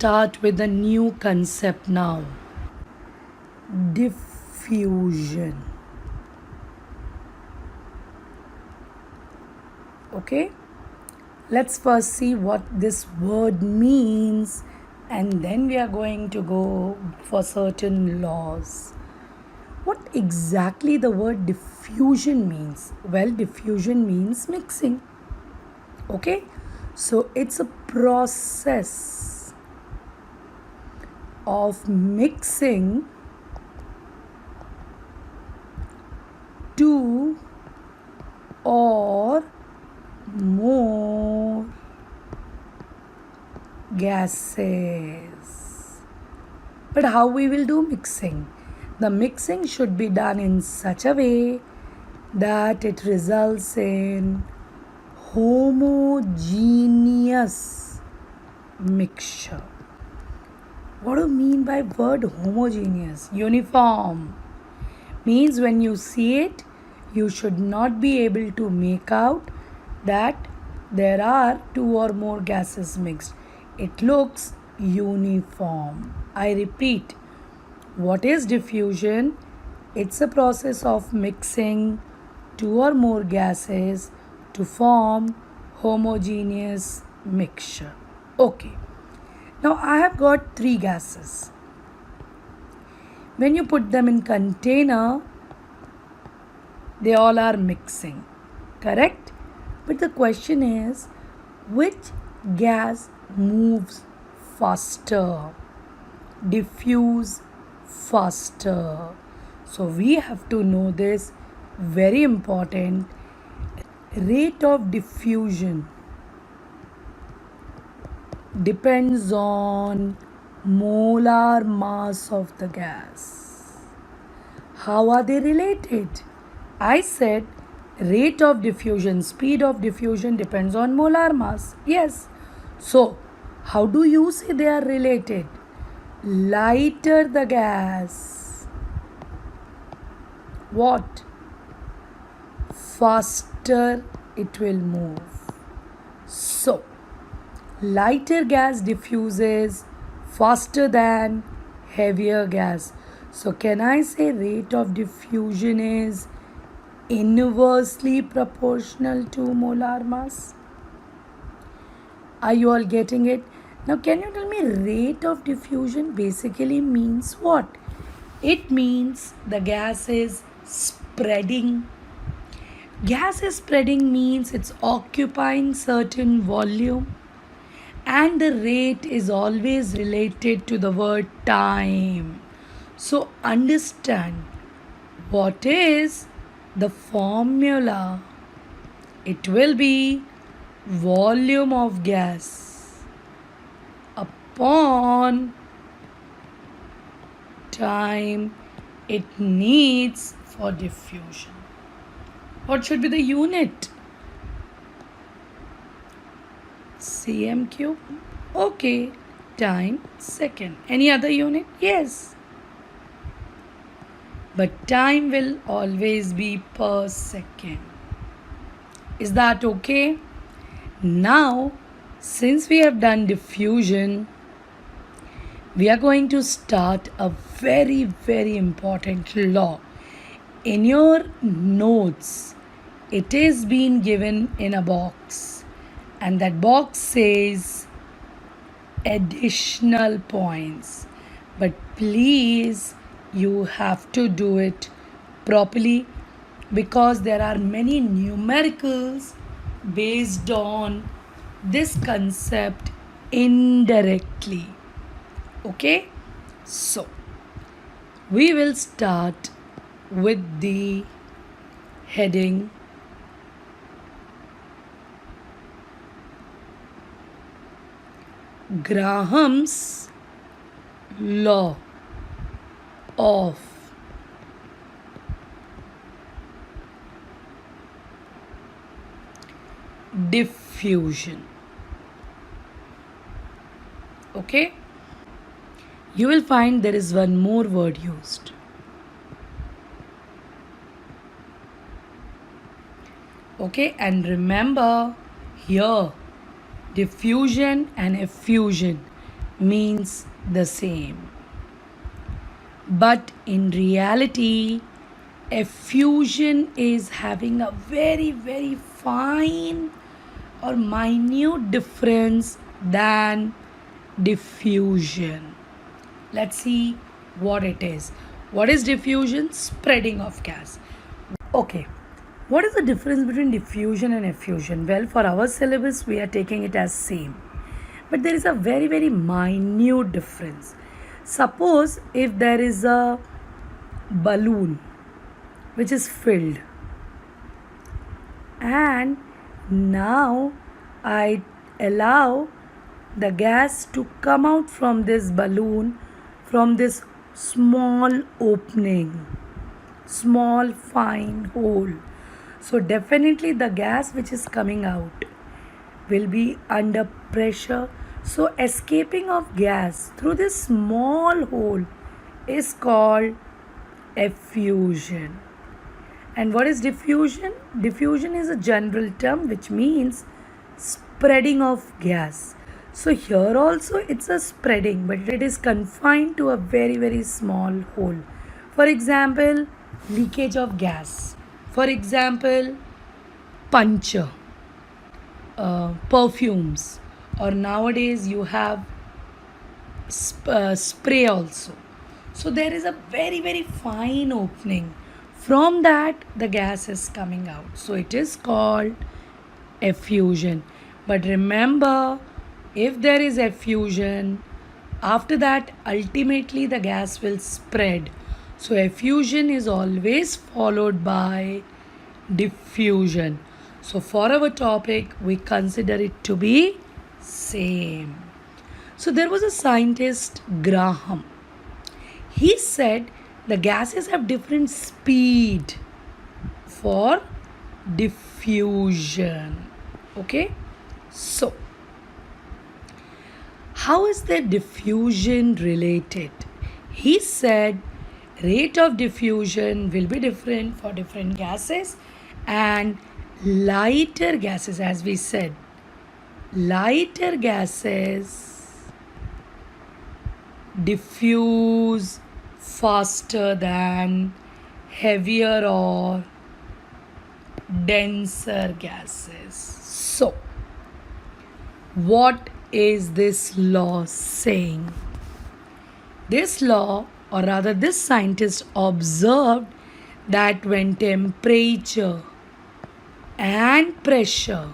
start with a new concept now. Diffusion. Okay? Let's first see what this word means, and then we are going to go for certain laws. What exactly the word diffusion means? Well, diffusion means mixing. Okay? So it's a process of mixing two or more gases. But how we will do mixing? The mixing should be done in such a way that it results in homogeneous mixture. What do you mean by word homogeneous? Uniform. Means when you see it, you should not be able to make out that there are two or more gases mixed. It looks uniform. I repeat, what is diffusion? It's a process of mixing two or more gases to form homogeneous mixture. Okay. Now I have got three gases. When you put them in container, they all are mixing. Correct? But the question is, which gas moves faster? Diffuse faster. So we have to know this, very important. Rate of diffusion depends on molar mass of the gas. How are they related? I said rate of diffusion, speed of diffusion depends on molar mass. Yes. So, how do you say they are related? Lighter the gas, what? Faster it will move. So, lighter gas diffuses faster than heavier gas. So, can I say rate of diffusion is inversely proportional to molar mass? Are you all getting it? Now, can you tell me rate of diffusion basically means what? It means the gas is spreading. Gas is spreading means it's occupying certain volume, and the rate is always related to the word time. So understand what is the formula. It will be volume of gas upon time it needs for diffusion. What should be the unit? cm cube. Okay, time second. Any other unit? Yes. But time will always be per second. Is that okay? Now, since we have done diffusion, we are going to start a very, very important law. In your notes, it is being given in a box, and that box says additional points. But please, you have to do it properly, because there are many numericals based on this concept indirectly. Okay? So, we will start with the heading Graham's law of diffusion. Okay? You will find there is one more word used. Okay, and remember here diffusion and effusion. means the same. But in reality, effusion is having a very, very fine or minute difference than diffusion. Let's see what it is. What is diffusion? Spreading of gas. Okay. What is the difference between diffusion and effusion? Well, for our syllabus, we are taking it as same. But there is a very, very minute difference. Suppose if there is a balloon which is filled, and now I allow the gas to come out from this balloon, from this small opening, small fine hole. So definitely the gas which is coming out will be under pressure. So escaping of gas through this small hole is called effusion. And what is diffusion? Diffusion is a general term which means spreading of gas. So here also it's a spreading, but it is confined to a very, very small hole. For example, leakage of gas. For example, puncture, perfumes, or nowadays you have spray also. So there is a very, very fine opening. From that, the gas is coming out. So it is called effusion. But remember, if there is effusion, after that, ultimately the gas will spread. So effusion is always followed by diffusion. So for our topic, we consider it to be same. So there was a scientist, Graham. He said the gases have different speed for diffusion. Okay? So, how is their diffusion related? He said rate of diffusion will be different for different gases, and lighter gases, as we said, lighter gases diffuse faster than heavier or denser gases. So, what is this law saying? This law, or rather, this scientist observed that when temperature and pressure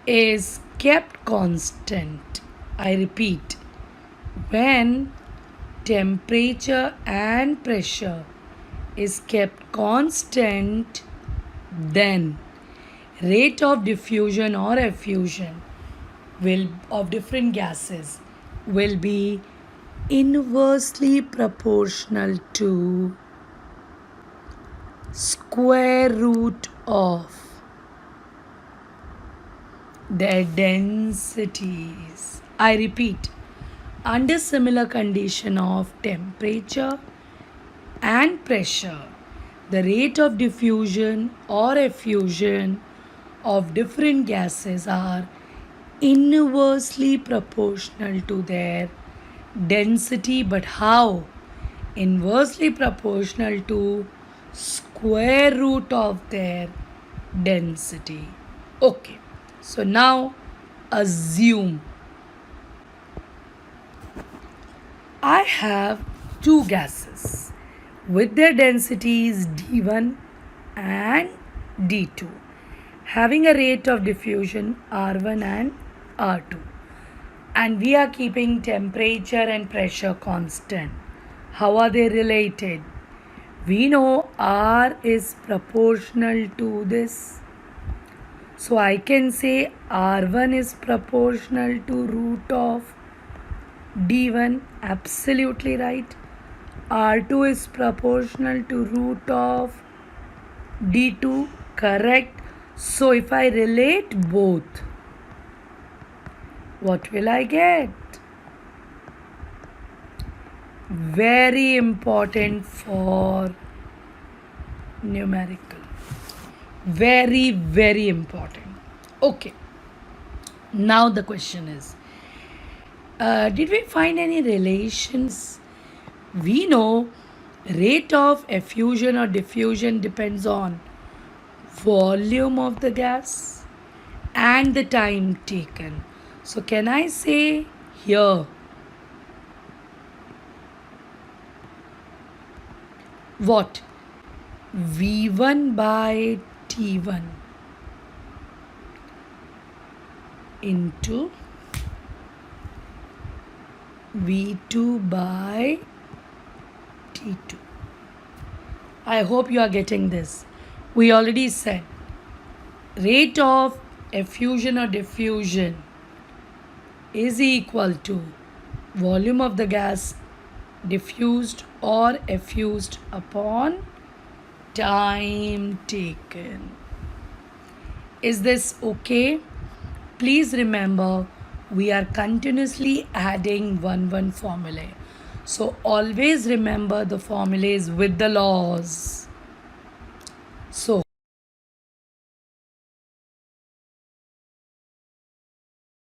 is kept constant, I repeat, when temperature and pressure is kept constant, then rate of diffusion or effusion will of different gases will be inversely proportional to square root of their densities. I repeat, under similar condition of temperature and pressure, the rate of diffusion or effusion of different gases are inversely proportional to their density. But how? Inversely proportional to square root of their density. Okay, so now assume I have two gases with their densities d1 and d2, having a rate of diffusion r1 and r2, and we are keeping temperature and pressure constant. How are they related? We know R is proportional to this. So I can say R1 is proportional to root of D1. Absolutely right. R2 is proportional to root of D2. Correct. So if I relate both, what will I get? Very important for numerical. Very, very important. Okay. Now the question is, Did we find any relations? We know rate of effusion or diffusion depends on volume of the gas and the time taken. So can I say here what? V1 by T1 into V2 by T2. I hope you are getting this. We already said rate of effusion or diffusion is equal to volume of the gas diffused or effused upon time taken. Is this okay? Please remember we are continuously adding one formulae. So always remember the formulas with the laws. So